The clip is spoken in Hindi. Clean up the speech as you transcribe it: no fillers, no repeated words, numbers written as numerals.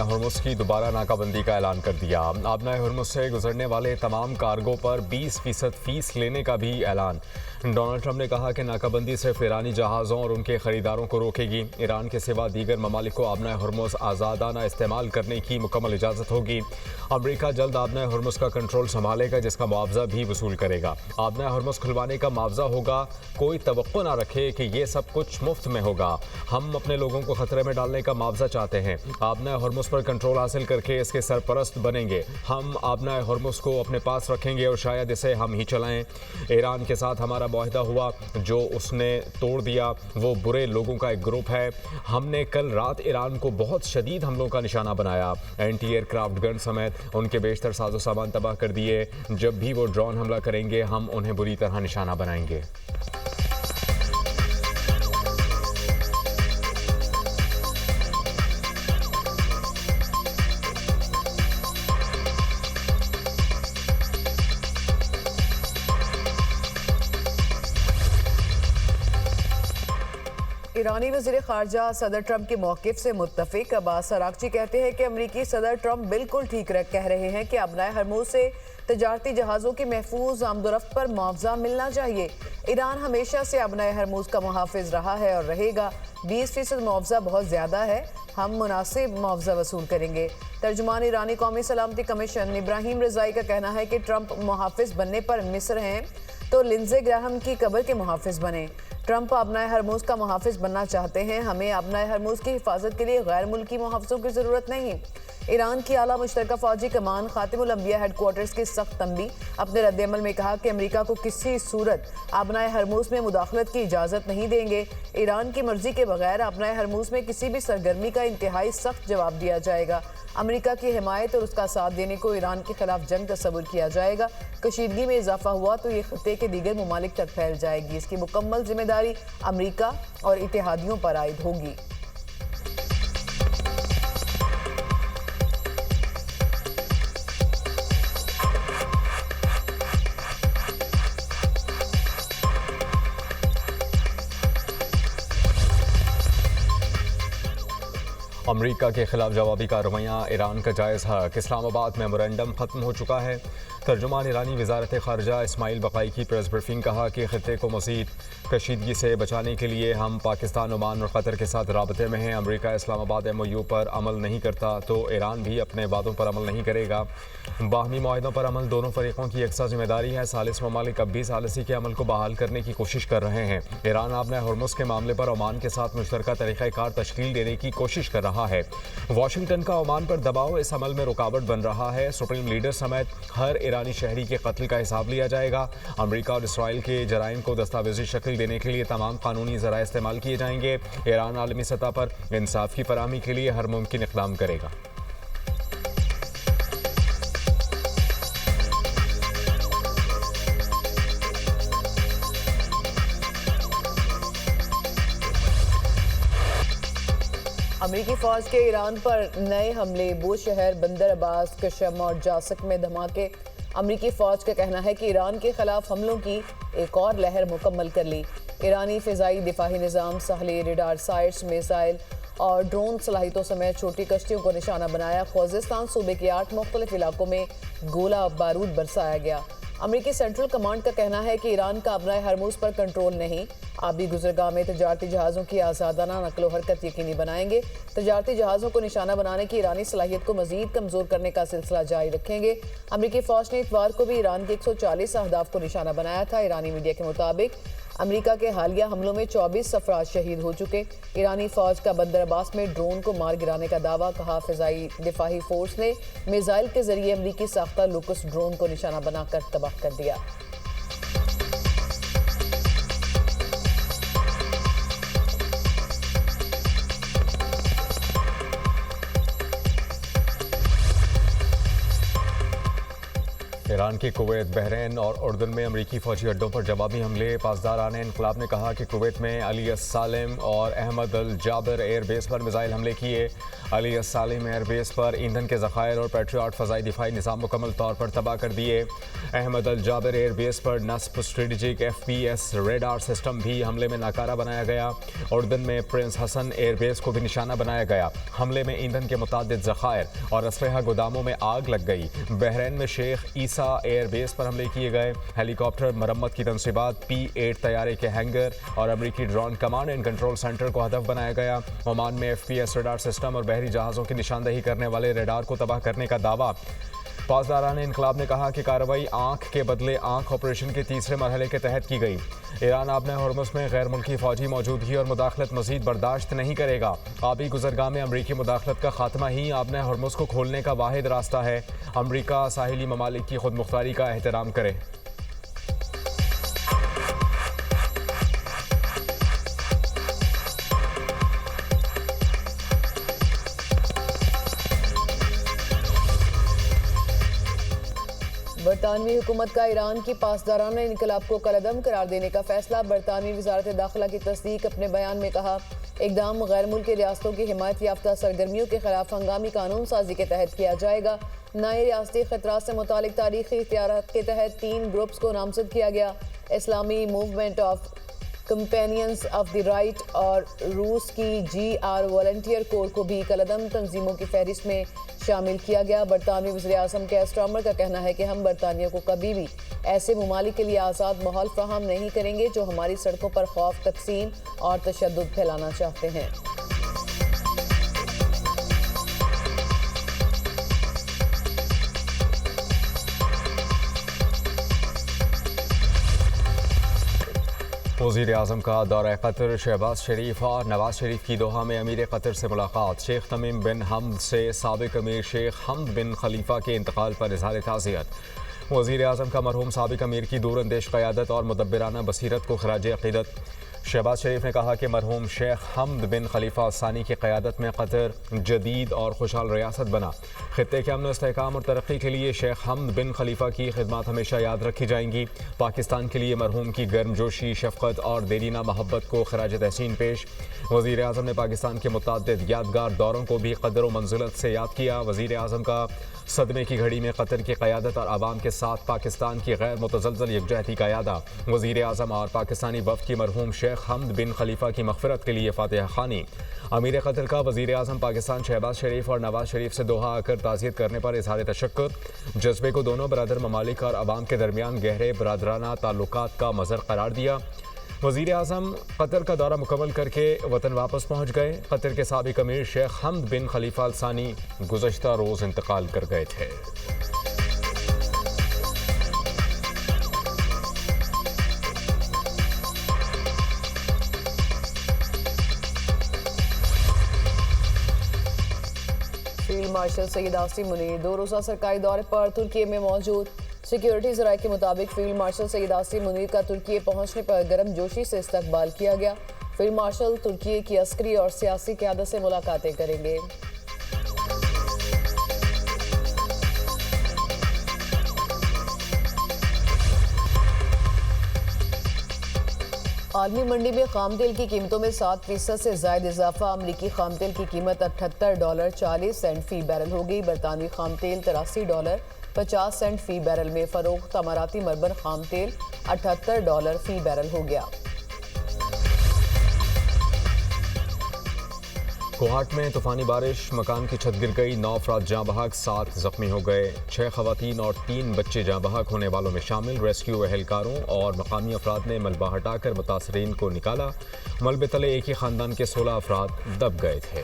हर्मुस की दोबारा नाकाबंदी का ऐलान कर दिया। आबनाए हर्मुस से गुजरने वाले तमाम कार्गो पर 20% फीस लेने का भी ऐलान। डोनाल्ड ट्रंप ने कहा कि नाकाबंदी सिर्फ ईरानी जहाज़ों और उनके खरीदारों को रोकेगी। ईरान के सिवा दीगर ममालिक को आबनाए हर्मुस आज़ादाना इस्तेमाल करने की मुकम्मल इजाज़त होगी। अमरीका जल्द आबनाए हर्मुस का कंट्रोल संभालेगा, जिसका मुआवजा भी वसूल करेगा। आबनाए हर्मुस खुलवाने का मुआवजा होगा। कोई तवक्को ना रखे कि ये सब कुछ मुफ्त में होगा। हम अपने लोगों को खतरे में डालने का मुआवजा चाहते हैं। आबनाए हर्मुस पर कंट्रोल हासिल करके इसके सरपरस्त बनेंगे। हम आबनाए हर्मुस को अपने पास रखेंगे और शायद इसे हम ही चलाएं। ईरान के साथ हमारा मुआहदा हुआ जो उसने तोड़ दिया। वो बुरे लोगों का एक ग्रुप है। हमने कल रात ईरान को बहुत शदीद हमलों का निशाना बनाया। एंटी एयरक्राफ्ट गन समेत उनके बेशतर साजो सामान तबाह कर दिए। जब भी वो ड्रोन हमला करेंगे हम उन्हें बुरी तरह निशाना बनाएंगे। ईरानी वज़ीर ख़ारजा सदर ट्रंप के मौक़िफ़ से मुत्तफ़िक़। अब्बास अराग़ची कहते हैं कि अमरीकी सदर ट्रंप बिल्कुल ठीक कह रहे हैं कि आबनाए हर्मुस से तजारती जहाज़ों की महफूज आमदोरफ्त पर मुआवजा मिलना चाहिए। ईरान हमेशा से आबनाए हर्मुस का मुहाफ़िज़ रहा है और रहेगा। 20% मुआवजा बहुत ज़्यादा है। हम मुनासिब मुआवजा वसूल करेंगे। तर्जुमान ईरानी कौमी सलामती कमीशन इब्राहिम रज़ाई का कहना है कि ट्रंप मुहाफ़िज़ बनने पर मिस्र हैं तो लिंडसे ग्राहम की कब्र के मुहाफ़िज़ बने। ट्रंप आबनाए हर्मुस का मुहाफ़िज़ बनना चाहते हैं। हमें आबनाए हर्मुस की हिफाजत के लिए गैर मुल्की मुहाफ़िज़ों की ज़रूरत नहीं। ईरान की आला मुश्तरका फ़ौजी कमान ख़ातिमुल अंबिया हेडक्वार्टर्स की सख्त तंबी अपने रद्दअमल में कहा कि अमरीका को किसी सूरत आबनाए हर्मुस में मुदाखलत की इजाज़त नहीं देंगे। ईरान की मर्जी के बगैर आबनाए हर्मुस में किसी भी सरगर्मी का इंतहाई सख्त जवाब दिया जाएगा। अमरीका की हिमायत और उसका साथ देने को ईरान के खिलाफ जंग तस्वुर किया जाएगा। कशीदगी में इजाफा हुआ तो ये खत्ते के दीगर ममालिक तक फैल जाएगी। इसकी मुकम्मल जिम्मेदारी अमरीका और इत्तेहादियों पर आयद होगी। अमरीका के खिलाफ जवाबी कार्रवाइयाँ ईरान का जायज़ हक। इस्लामाबाद मेमोरेंडम ख़त्म हो चुका है। तर्जुमान ईरानी वज़ारत ख़ारजा इस्माइल बक़ाई की प्रेस ब्रीफिंग कहा कि ख़ित्ते को मज़ीद कशीदगी से बचाने के लिए हम पाकिस्तान, ओमान और क़तर के साथ राबते में हैं। अमरीका इस्लामाबाद MOU पर अमल नहीं करता तो ईरान भी अपने वादों पर अमल नहीं करेगा। बाहमी मुआहदों पर अमल दोनों फरीकों की यकसा जिम्मेदारी है। सालिस ममालिक अब भी सालिसी के अमल को बहाल करने की कोशिश कर रहे हैं। ईरान आबनाए हर्मुस के मामले पर ओमान के साथ मुश्तरका तरीक़ाकार तश्कील देने की कोशिश कर रहा है। वाशिंगटन का ओमान पर दबाव इस अमल में रुकावट बन रहा है। सुप्रीम लीडर समेत हर ईरानी शहरी के कत्ल का हिसाब लिया जाएगा। अमरीका और इसराइल के जराइम को दस्तावेजी शक्ल देने के लिए तमाम कानूनी ज़राए इस्तेमाल किए जाएंगे। ईरान आलमी सतह पर इंसाफ की फराहमी के लिए हर मुमकिन इक़दाम करेगा। अमरीकी फ़ौज के ईरान पर नए हमले, बूशहर, बंदर अब्बास, कशम और जासक में धमाके। अमरीकी फ़ौज का कहना है कि ईरान के खिलाफ हमलों की एक और लहर मुकम्मल कर ली। ईरानी फ़िज़ाई दिफाही निज़ाम साहली रेडार साइट्स, मिसाइल और ड्रोन सलाहियतों समेत छोटी कश्तियों को निशाना बनाया। खुज़ेस्तान सूबे के 8 मुख्तलिफ इलाकों में गोला बारूद बरसाया गया। अमरीकी सेंट्रल कमांड का कहना है कि ईरान का आबनाए हर्मुस पर कंट्रोल नहीं। आबी गुजरगाह में तजारती जहाज़ों की आज़ादाना नकलो हरकत यकीनी बनाएंगे। तजारती जहाज़ों को निशाना बनाने की ईरानी सलाहियत को मज़ीद कमज़ोर करने का सिलसिला जारी रखेंगे। अमरीकी फ़ौज ने इतवार को भी ईरान के 140 अहदाफ को निशाना बनाया था। ईरानी मीडिया के मुताबिक अमरीका के हालिया हमलों में 24 अफराद शहीद हो चुके। ईरानी फ़ौज का बंदर अब्बास में ड्रोन को मार गिराने का दावा। कहा फ़िज़ाई दिफाही फोर्स ने मिसाइल के जरिए अमरीकी साख्ता लुकस ड्रोन को निशाना बनाकर तबाह कर दिया। ईरान के कुवैत, बहरीन और उर्दन में अमरीकी फौजी अड्डों पर जवाबी हमले। पासदारान इनकलाब ने कहा कि कुवैत में अली सालिम और अहमद अल जाबिर एयरबेस पर मिसाइल हमले किए। अली सालिम एयरबेस पर ईंधन के ज़खायर और पेट्रियट फ़ज़ाई दिफाई निज़ाम मुकम्मल तौर पर तबाह कर दिए। अहमद अल जाबिर एयरबेस पर नस्ब स्ट्रेटजिक FPS रेडार सिस्टम भी हमले में नाकारा बनाया गया। उर्दन में प्रिंस हसन एयरबेस को भी निशाना बनाया गया। हमले में ईंधन के मुतादिद ज़खायर और असलहा गोदामों में आग लग गई। बहरीन में शेख ईसा एयरबेस पर हमले किए गए। हेलीकॉप्टर मरम्मत की तनसीबात, P-8 तैयारे के हैंगर और अमरीकी drone command and control centre को हदफ बनाया गया। ओमान में FPS रेडार सिस्टम और बहरी जहाज़ों की निशानदही करने वाले रेडार को तबाह करने का दावा। पासदारान इनकलाब ने कहा कि कार्रवाई आंख के बदले आंख ऑपरेशन के तीसरे मरहले के तहत की गई। ईरान आबना हॉर्मुज़ में गैर मुल्की फौजी मौजूदगी और मुदाखलत मजीद बर्दाश्त नहीं करेगा। आबी गुजरगाह में अमरीकी मुदाखलत का खात्मा ही आबना हॉर्मुज़ को खोलने का वाहिद रास्ता है। अमरीका साहिली ममालिक की खुद मुख्तारी का एहतराम करे। बरतानवी हुकूमत का ईरान की पासदाराना इनकलाब को कलअदम करार देने का फैसला। बरतानवी वजारत दाखिला की तस्दीक। अपने बयान में कहा, इकदाम गैर मुल्की रियासतों की हिमायत याफ्ता सरगर्मियों के खिलाफ हंगामी कानून साजी के तहत किया जाएगा। नए रियासती खतरात से मुतालिक तारीखी इख्तियारात के तहत 3 ग्रुप्स को नामजद किया गया। इस्लामी movement of companions of the right और रूस की GR वॉलंटियर कोर को भी कलअदम तंजीमों की फहरिस्त में शामिल किया गया। बरतानवी वज़ीर-ए-आज़म केयर स्टार्मर का कहना है कि हम बरतानिया को कभी भी ऐसे ममालिक के लिए आज़ाद माहौल फराहम नहीं करेंगे जो हमारी सड़कों पर खौफ, तकसीम और तशद्दुद फैलाना चाहते हैं। वज़ीर-ए-आज़म का दौरा कतर। शहबाज शरीफ और नवाज शरीफ की दोहा में अमीर कतर से मुलाकात। शेख तमीम बिन हमद से साबिक अमीर शेख हमद बिन खलीफा के इंतकाल पर इज़हार ताज़ियत। वज़ीर-ए-आज़म का मरहूम साबिक अमीर की दूरअंदेश क़यादत और मुदब्बिराना बसीरत को खराज अक़ीदत। शहबाज शरीफ ने कहा कि मरहूम शेख हमद बिन खलीफा सानी की क़यादत में कतर जदीद और खुशहाल रियासत बना। ख़ित्ते के अमन इस्तेहकाम और तरक्की के लिए शेख हमद बिन खलीफा की खिदमत हमेशा याद रखी जाएंगी। पाकिस्तान के लिए मरहूम की गर्मजोशी, शफ़क़त और देरीना मोहब्बत को खराज तहसीन पेश। वज़ीर-ए-आज़म ने पाकिस्तान के मुतअद्दिद यादगार दौरों को भी क़दर व मंज़िलत से याद किया। वज़ीर-ए-आज़म का सदमे की घड़ी में कतर की क़यादत और आवाम के साथ पाकिस्तान की गैर मुतज़लज़ल यकजहती का यादा। वज़ीर-ए-आज़म और पाकिस्तानी वफ़द की मरहूम शेख हमद बिन खलीफा की मग़फ़िरत के लिए फ़ातिहा ख़ानी। अमीर कतर का वज़ीर-ए-आज़म पाकिस्तान शहबाज शरीफ और नवाज शरीफ से दोहा आकर ताज़ियत करने पर इज़हार तशक्कुर। जज्बे को दोनों बरादर ममालिक और आवाम के दरमियान गहरे बरादराना ताल्लुकात का मज़हर करार दिया। वज़ीर-ए-आज़म कतर का दौरा मुकम्मल करके वतन वापस पहुँच गए। कतर के साबिक अमीर शेख हमद बिन खलीफा अल सानी गुज़श्ता रोज़ इंतकाल कर गए थे। फील्ड मार्शल सैयद आसिम मुनीर 2 रोज़ा सरकारी दौरे पर तुर्की में मौजूद। सिक्योरिटी ज़राए के मुताबिक फील्ड मार्शल सैयद आसिम मुनीर का तुर्की पहुंचने पर गर्मजोशी से इस्तकबाल किया गया। फील्ड मार्शल तुर्की की अस्करी और सियासी क़यादत से मुलाकातें करेंगे। आलमी मंडी में खाम तेल की कीमतों में 7% से ज़ायद इजाफा। अमरीकी खाम तेल की कीमत $78.40 फ़ी बैरल हो गई। बरतानवी खाम तेल $83.50 फ़ी बैरल में फ़रोख्त। अमाराती मरबन खाम तेल $78 फ़ी बैरल हो गया। कोहाट में तूफानी बारिश, मकान की छत गिर गई। 9 अफराद जाँ बहक, 7 जख्मी हो गए। 6 खवातीन और 3 बच्चे जाँ बहक होने वालों में शामिल। रेस्क्यू एहलकारों और मकामी अफराद ने मलबा हटाकर मुतासरीन को निकाला। मलबे तले एक ही खानदान के 16 अफराद दब गए थे।